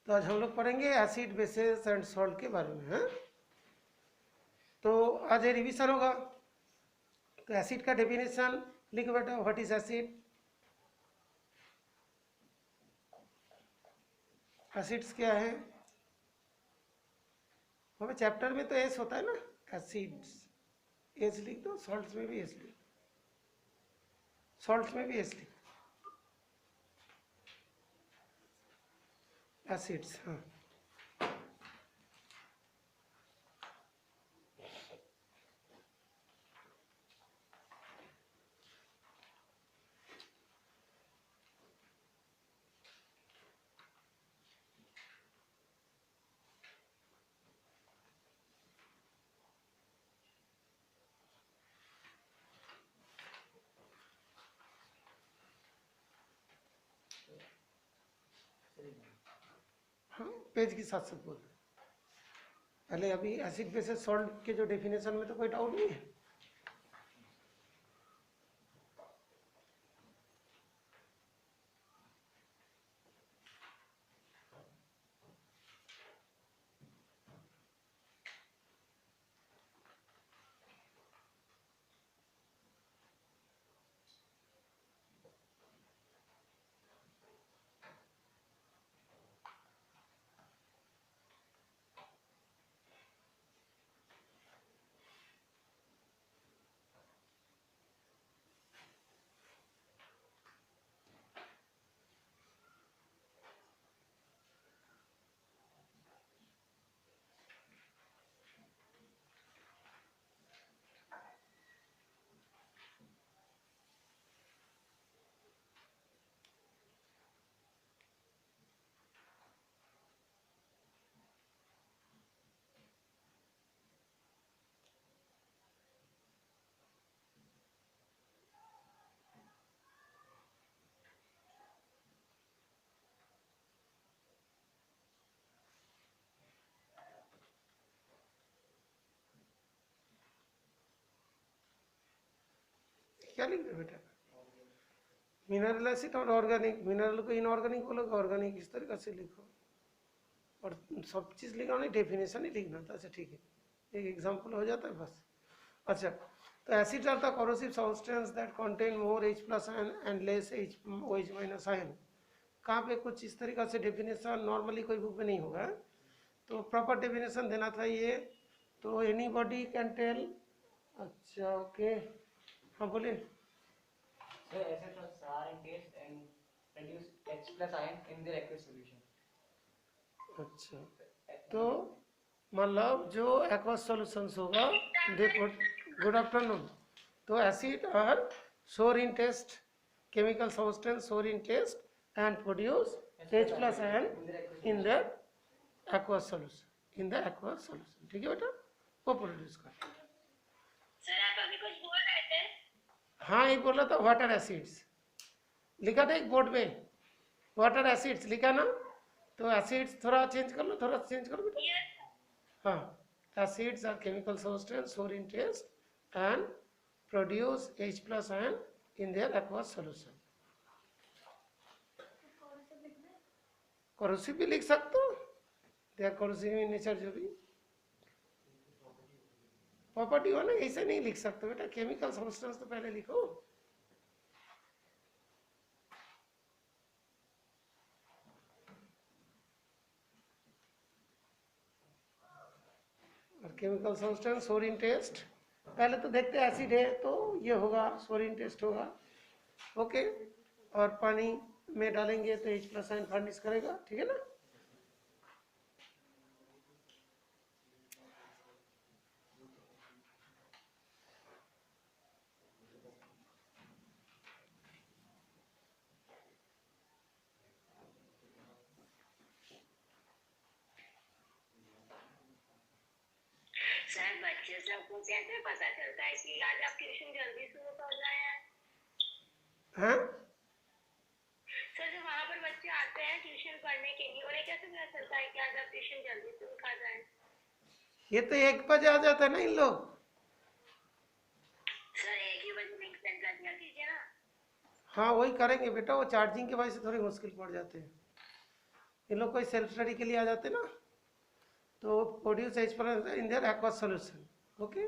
तो आज हम लोग पढ़ेंगे एसिड बेसेस एंड सॉल्ट के बारे में। हैं तो आज ये रिवीजन होगा। तो एसिड का डेफिनेशन लिखो बेटा, व्हाट इज एसिड। एसिड्स क्या है? हमें चैप्टर में तो एस होता है ना, एसिड्स एस लिख दो, सॉल्ट्स में भी एस लिख, सॉल्ट्स में भी एस लिख, एसिड्स। हाँ, हाँ पेज के साथ साथ बोल। पहले अभी एसिड बेसिस सॉल्ट के जो डेफिनेशन में तो कोई डाउट नहीं है। क्या लिख रहे बेटा? मिनरल एसिड और ऑर्गेनिक, मिनरल को इनऑर्गेनिक बोलोगे, ऑर्गेनिक इस तरीके से लिखो। और सब चीज़ लिखा नहीं, डेफिनेशन ही लिखना था। अच्छा ठीक है, एक एग्जांपल हो जाता है बस। अच्छा, तो acids are the corrosive substance that contain more H plus ion and less OH minus ion। कहाँ पे कुछ इस तरीका से डेफिनेशन नॉर्मली कोई बुक में नहीं होगा, तो प्रॉपर डेफिनेशन देना था ये। तो एनीबॉडी कैन टेल। अच्छा ओके, हाँ बोलिए। So acids are in taste and produce H plus ion in their aqueous solution. अच्छा, तो मतलब जो एक्वस सॉल्यूशंस होगा, देखो गुड आफ्टरनून। तो acid are sour in taste, chemical substance sour in taste and produce H plus ion in the aqueous solution, in the aqueous solution। ठीक है बेटा, वो प्रोड्यूस कर। सर आप अभी कुछ बोल रहे थे? हाँ ये बोला था, वाटर एसिड्स लिखा था एक बोर्ड में, वाटर एसिड्स लिखा ना। तो एसिड्स थोड़ा चेंज कर लो, थोड़ा चेंज करो बेटा। यस हाँ, acids are chemical substance sour in taste and produce H plus ion in their aqueous solution। corrosive भी लिख सकते हो, they are corrosive in nature। जो भी प्रॉपर्टी हो ना, ऐसे नहीं लिख सकते बेटा, केमिकल सब्सटेंस तो पहले लिखो। और chemical substance sour in test, पहले तो देखते एसिड है तो ये होगा सोर इन टेस्ट होगा, ओके। और पानी में डालेंगे तो H plus ion फर्निश करेगा, ठीक है ना। सर बच्चे सबको कैसे पता चलता है कि आज आप ट्यूशन जल्दी शुरू कर रहे हैं? हाँ सर जब वहाँ पर बच्चे आते हैं ट्यूशन पढ़ने के लिए, उन्हें कैसे पता चलता है कि आज आप ट्यूशन जल्दी शुरू कर रहे हैं? ये तो 1 बजे आ जाता है ना इन लोग। सर 1 ही बजे एक्सटेंड कर दिया कीजिए ना। हाँ वही करेंगे बेटा, वो चार्जिंग के वजह से थोड़ी मुश्किल पड़ जाते हैं। इन लोग कोई सेल्फ स्टडी के लिए आ जाते ना, तो produce H plus in their aqueous solution. Okay,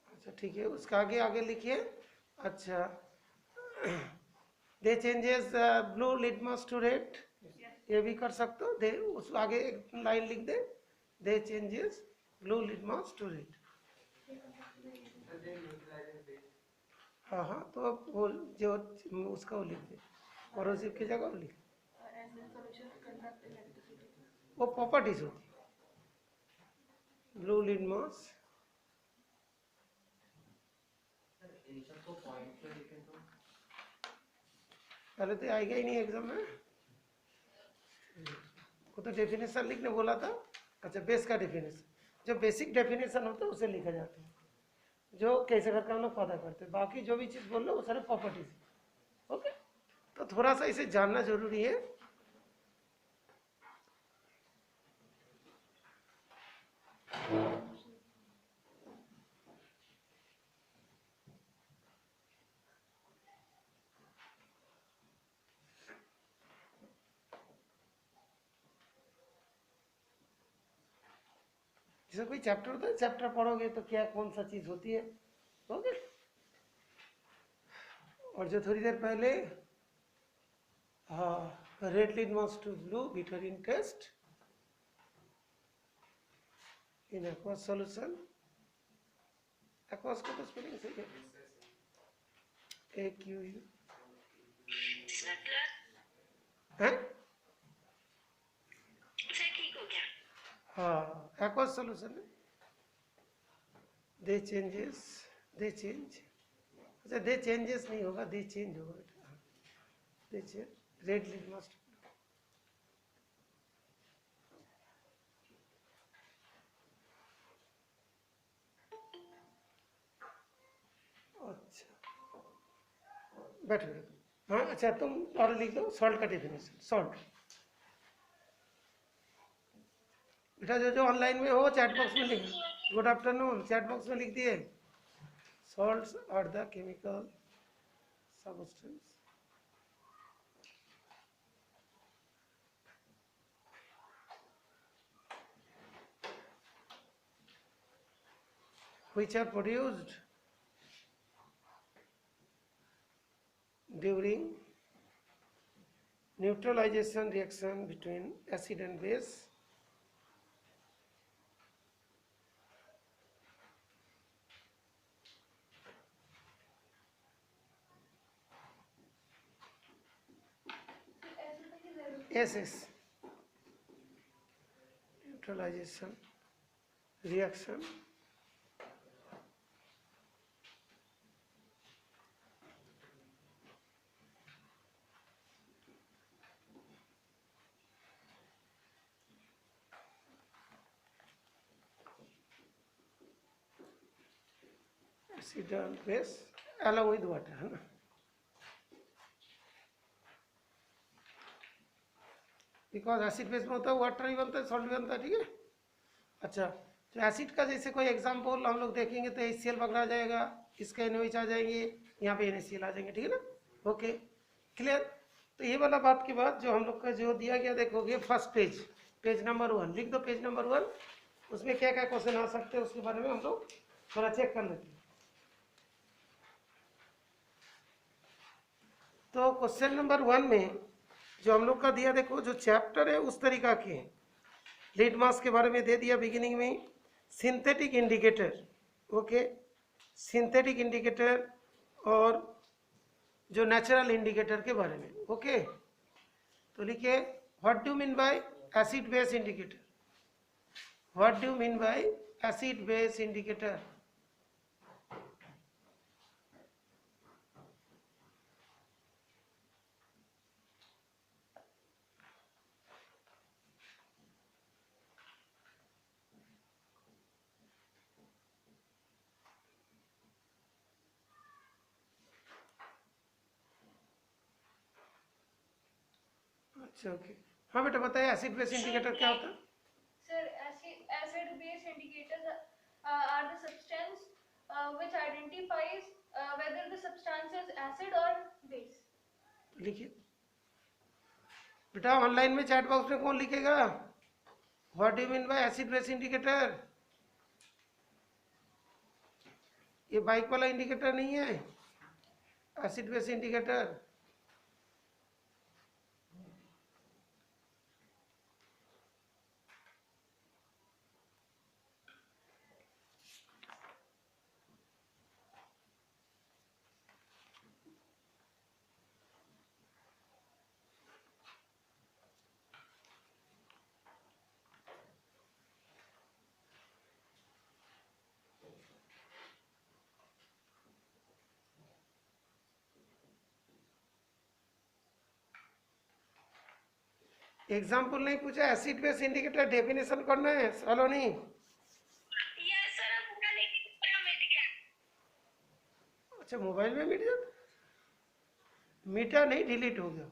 अच्छा ठीक है, उसका आगे आगे लिखिए। अच्छा, they changes blue litmus to red, ये भी कर सकते हो। दे उस आगे एक लाइन लिख दे, they changes blue litmus to red. हाँ हाँ, तो अब वो जो उसका वो लिख दे, कॉरोसिव की जगह वो लिख, वो प्रॉपर्टीज होती है ब्लू लिटमस। पहले तो आएगा ही नहीं एग्जाम में, वो तो डेफिनेशन लिखने बोला था। अच्छा, बेस का डेफिनेशन, जो बेसिक डेफिनेशन होता है उसे लिखा जाता है, जो कैसे करके हम लोग पता करते हैं। बाकी जो भी चीज़ बोल लो वो सारे प्रॉपर्टीज। ओके, तो थोड़ा सा इसे जानना जरूरी है। जैसे कोई चैप्टर होता है, चैप्टर पढ़ोगे तो क्या कौन सा चीज होती है। ओके, और जो थोड़ी देर पहले red litmus to blue bitter in taste in aqueous solution, aqueous को तो स्पेलिंग सही है, AQU है। ठीक हो गया। हाँ, एक्वस सॉल्यूशन है। दे चेंजेस, दे चेंज, अच्छा दे चेंजेस नहीं होगा, दे चेंज होगा बेटा। दे चेंज रेड लिटमस, अच्छा बैठो बैठो। हाँ अच्छा, तुम और लिख दो सॉल्ट का डेफिनेशन। सॉल्ट बेटा जो जो ऑनलाइन में हो चैट बॉक्स में लिख, गुड आफ्टरनून, चैट बॉक्स में लिख दिए। Salts are the chemical substance which are produced during neutralization reaction between acid and base SS neutralization reaction acid and base along with water, है ना। Because acid base में होता है water ही बनता है, सॉल्ट भी बनता है, ठीक है। अच्छा, तो एसिड का जैसे कोई एग्जाम्पल हम लोग देखेंगे तो HCl पकड़ा आ जाएगा, इसका NOH आ जाएंगे, यहाँ पे NaCl आ जाएंगे, ठीक है ना। Okay, clear. तो ये वाला बात के बाद जो हम लोग का जो दिया गया देखोगे फर्स्ट पेज, पेज नंबर 1 लिख दो, पेज नंबर 1, उसमें क्या क्या क्वेश्चन आ सकते हैं उसके बारे में हम लोग थोड़ा चेक कर लेते हैं। तो क्वेश्चन नंबर 1 में जो हम लोग का दिया देखो, जो चैप्टर है उस तरीका के हैं। लिटमस के बारे में दे दिया बिगिनिंग में, synthetic indicator, okay, synthetic indicator और जो नेचुरल इंडिकेटर के बारे में, ओके। तो लिखिए, what do mean by acid base indicator, what do mean by acid base indicator. अच्छा ओके, हाँ बेटा बताइए, एसिड बेस इंडिकेटर क्या होता है। Sir, acid base indicators are the substance which identifies whether the substance is acid or base. लिखिए बेटा, online में चैट बॉक्स में कौन लिखेगा? What do mean by acid base indicator? ये बाइक वाला इंडिकेटर नहीं है, एसिड बेस इंडिकेटर। एग्जाम्पल नहीं पूछा, एसिड बेस इंडिकेटर डेफिनेशन करना है, सॉलो नहीं। यस सर, अब पूरा लेकिन पूरा मिट गया। अच्छा, मोबाइल में मिट जाता? मिटा नहीं, डिलीट हो गया।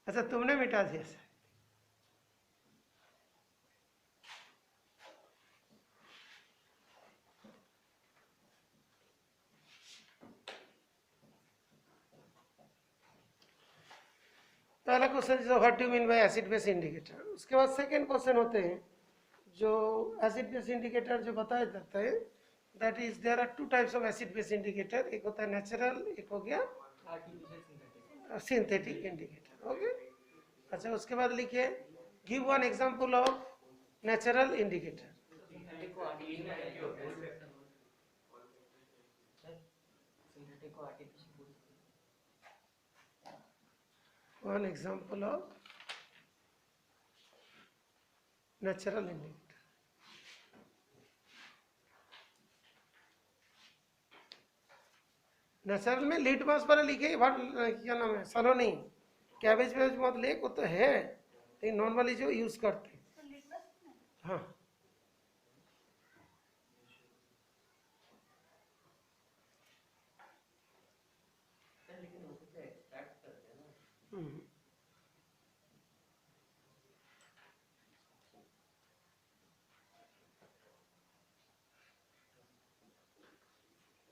अच्छा, तुमने मिटा दिया सर। पहला question what do mean by acid base indicator. उसके बाद सेकंड क्वेश्चन होते हैं जो एसिड बेस इंडिकेटर जो बताया जाता है, that is there are two types of acid base indicator. एक होता है नेचुरल, एक हो गया सिंथेटिक इंडिकेटर। ओके, अच्छा उसके बाद लिखिए give one example of natural indicator. Synthetic को आर्टिफिशियल बोल सकते हैं। सिंथेटिक को आर्टिफिशियल बोल सकते हैं। One example of natural indicator. Natural में लीड मास पर लिखे, क्या नाम है, सलो नहीं, कैबेज वेज मत ले, वो तो है लेकिन नॉर्मली जो यूज करते हैं। तो लिटमस नहीं। हाँ, सर लेकिन उसे तो एक्सट्रैक्ट करते हैं ना।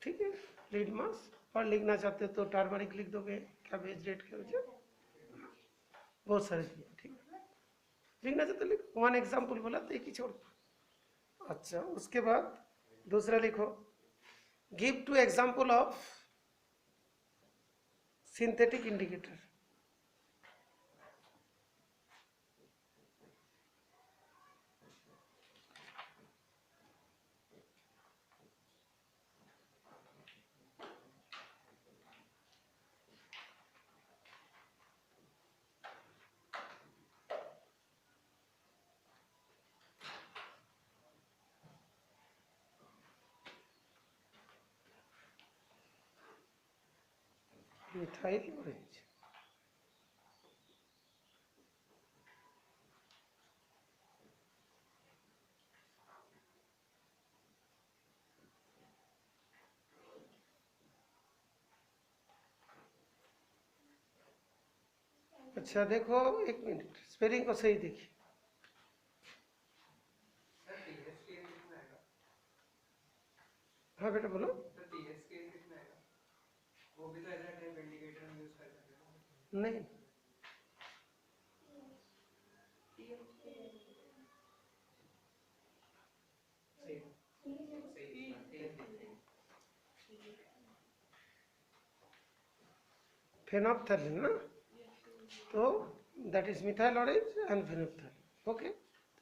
ठीक है, लीड मास। और लिखना चाहते हो तो टर्मरिक लिख दोगे, कैबेज रेट के वजह, बहुत सारे दिए। ठीक है, लिखना चाहते लिखो, वन एग्जाम्पल बोला तो एक ही छोड़। अच्छा, उसके बाद दूसरा लिखो give two example of synthetic indicator. Methyl orange. अच्छा देखो, एक मिनट, स्पेलिंग को सही देखिए। हाँ बेटा बोलो। नहीं, फेनोप्थेलिन ना, तो that is methyl orange and phenolphthalein. Okay,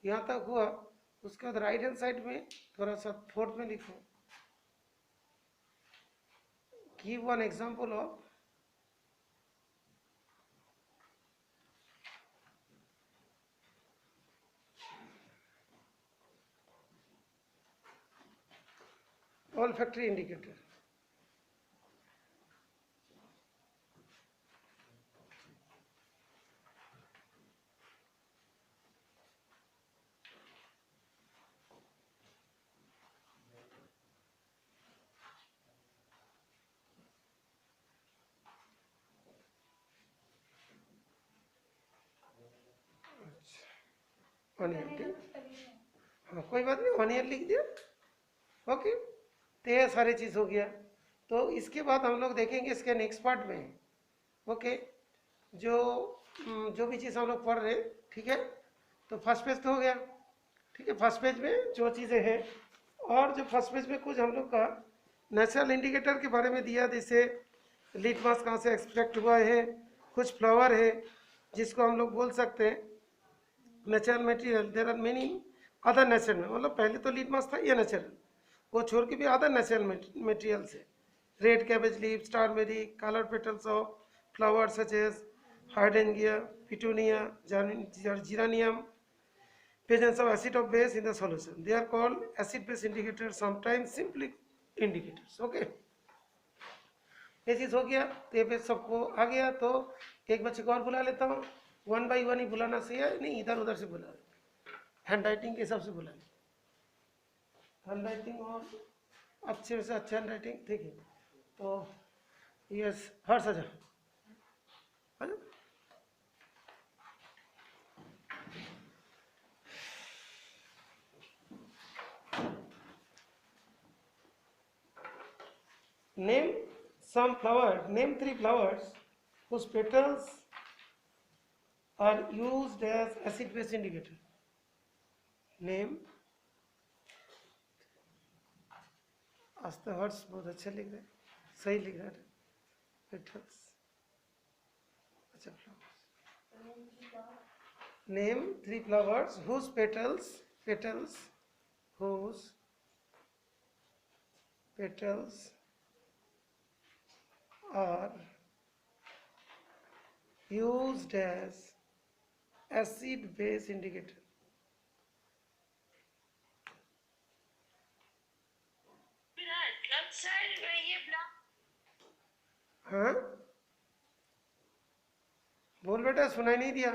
यहाँ तक हुआ। उसके बाद राइट हैंड साइड में थोड़ा सा फोर्थ में लिखो give one example of olfactory indicator। One year, हाँ कोई बात नहीं, वन ईयर लिख दिया। ओके, तो ये सारी चीज़ हो गया। तो इसके बाद हम लोग देखेंगे इसके नेक्स्ट पार्ट में। ओके, जो भी चीज़ हम लोग पढ़ रहे हैं, ठीक है। तो फर्स्ट पेज तो हो गया, ठीक है। फर्स्ट पेज में जो चीज़ें हैं, और जो फर्स्ट पेज में कुछ हम लोग का नेचुरल इंडिकेटर के बारे में दिया, जैसे लिटमस कहाँ से एक्सट्रैक्ट हुआ है, कुछ फ्लावर है जिसको हम लोग बोल सकते हैं natural material. There are many other natural, मतलब पहले तो लिटमस था, ये नेचुरल, वो छोड़ के भी अदर नेचुरल मटेरियल्स है। Red cabbage leaf, turmeric, colour petals of flower such as hydrangea, petunia, geranium, presence of acid of base in the solution. They are called acid base indicators, sometimes simply indicators. Okay, ये चीज हो गया। तो ये page सबको आ गया। तो एक बच्चे को और बुला लेता हूँ, 1 by 1 ही बुलाना सही है, नहीं इधर उधर से बुला, हैंड राइटिंग के हिसाब से बुला, हैंड राइटिंग और अच्छे से अच्छे हैंड राइटिंग, ठीक है। तो यस, हर सजा name some flower, name 3 flowers whose petals are used as acid base indicator. Name, आज तो वर्ड्स बहुत अच्छे लिख रहे, सही लिख रहे हैं। पेटल्स, अच्छा flowers. Name 3 flowers whose petals are used as acid base indicator. हाँ बोल बेटा, सुनाई नहीं दिया।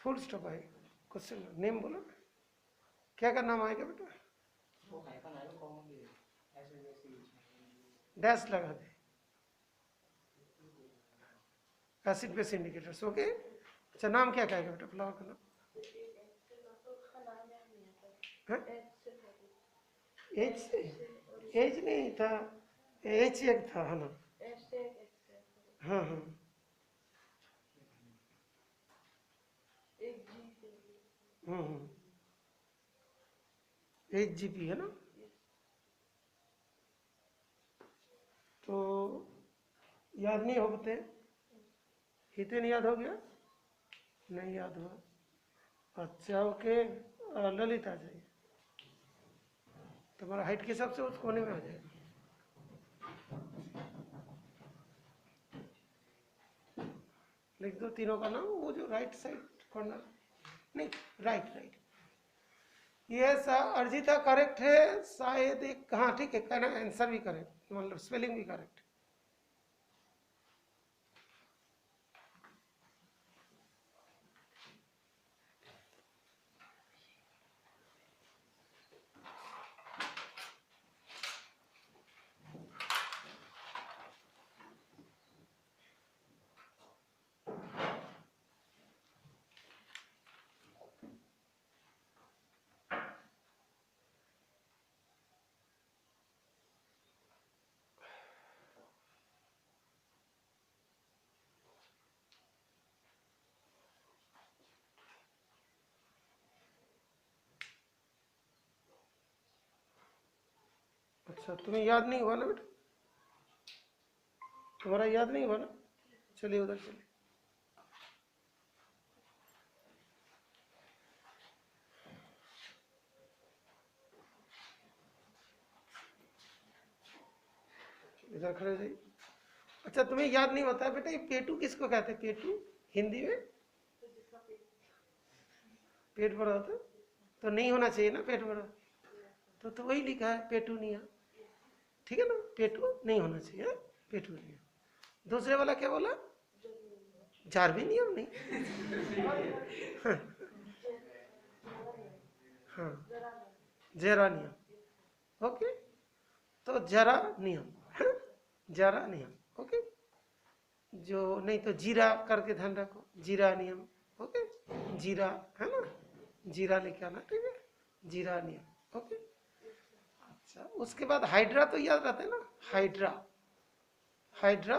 फुल स्टॉप आएगा, क्वेश्चन नेम बोलो, क्या का नाम आएगा बेटा? वो हाइफन आएगा कॉमन भी ऐसे वैसे डैश लगा दे, एसिड बेस इंडिकेटर्स। ओके, अच्छा नाम क्या कहेगा बेटा फ्लावर का नाम? एच नहीं था, एच एक था, है ना? हाँ हाँ, HGP है ना? तो याद नहीं हो पाते, हितेन याद हो गया? नहीं याद हुआ? अच्छा ओके, ललित आ जाइए, तुम्हारा हाइट के हिसाब से उस कोने में आ जाएगा। लिख दो तीनों का नाम, वो जो राइट साइड कॉर्नर, नहीं राइट। यस अर्जिता करेक्ट है शायद, एक हाँ ठीक है, कहना आंसर भी करेक्ट, मतलब स्पेलिंग भी करेक्ट। अच्छा तुम्हें याद नहीं हुआ ना बेटा, तुम्हारा याद नहीं हुआ ना? चलिए उधर चलिए। इधर खड़े जाइए। अच्छा तुम्हें याद नहीं होता है बेटा, ये पेटू किसको कहते हैं? पेटू हिंदी में पेट बड़ा होता है, तो नहीं होना चाहिए ना पेट बड़ा, तो वही लिखा है पेटूनिया, ठीक है ना? पेटू नहीं होना चाहिए, पेटूनिया। दूसरे वाला क्या बोला? जार्विनियम नहीं हाँ जेरानियम। ओके, तो जरा नियम, जरा नियम। जो नहीं तो जीरा करके ध्यान रखो, जीरा नियम। ओके, जीरा है ना, जीरा लेके आना, ठीक है, जीरा नियम। ओके, अच्छा उसके बाद हाइड्रा तो याद रहता है ना, हाइड्रा, हाइड्रा,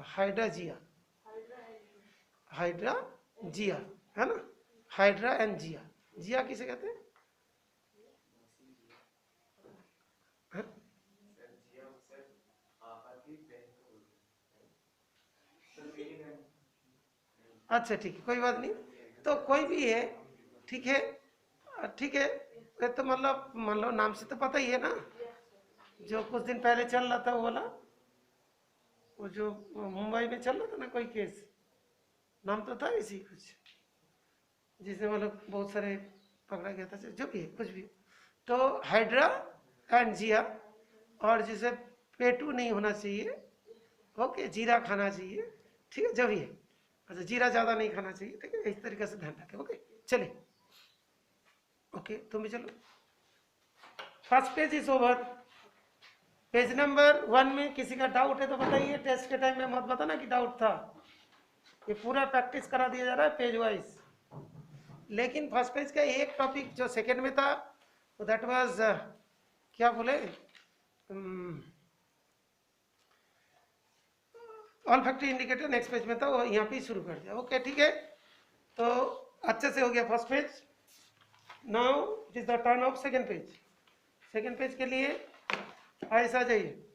हाइड्रा जिया, हाइड्रा जिया है ना, हाइड्रा एंड जिया। जिया किसे कहते हैं? हैं? अच्छा ठीक है, कोई बात नहीं, तो कोई भी है, ठीक है, ठीक है, ये तो मतलब मान लो नाम से तो पता ही है ना, जो कुछ दिन पहले चल रहा था वो वाला, वो जो मुंबई में चल रहा था ना कोई केस, नाम तो था इसी कुछ, जिसमें मतलब बहुत सारे पकड़ा गया था, जो भी है कुछ भी। तो हाइड्रा एंड जिया, और जिसे पेटू नहीं होना चाहिए, ओके, जीरा खाना चाहिए, ठीक है, जब भी है। अच्छा जीरा ज़्यादा नहीं खाना चाहिए, ठीक है, इस तरीके से ध्यान रखें। ओके चलिए, ओके तुम भी चलो। First page is over. Page number 1 में किसी का डाउट है तो बताइए, टेस्ट के टाइम में मत बताना कि डाउट था, ये पूरा प्रैक्टिस करा दिया जा रहा है पेज वाइज। लेकिन फर्स्ट पेज का एक टॉपिक जो सेकेंड में था, दैट वाज क्या बोले, all factory indicator next page में था, वो यहाँ पे शुरू कर दिया। ओके ठीक है, तो अच्छे से हो गया first page. Now it is the turn off second page. Second page के लिए ऐसा जाइए,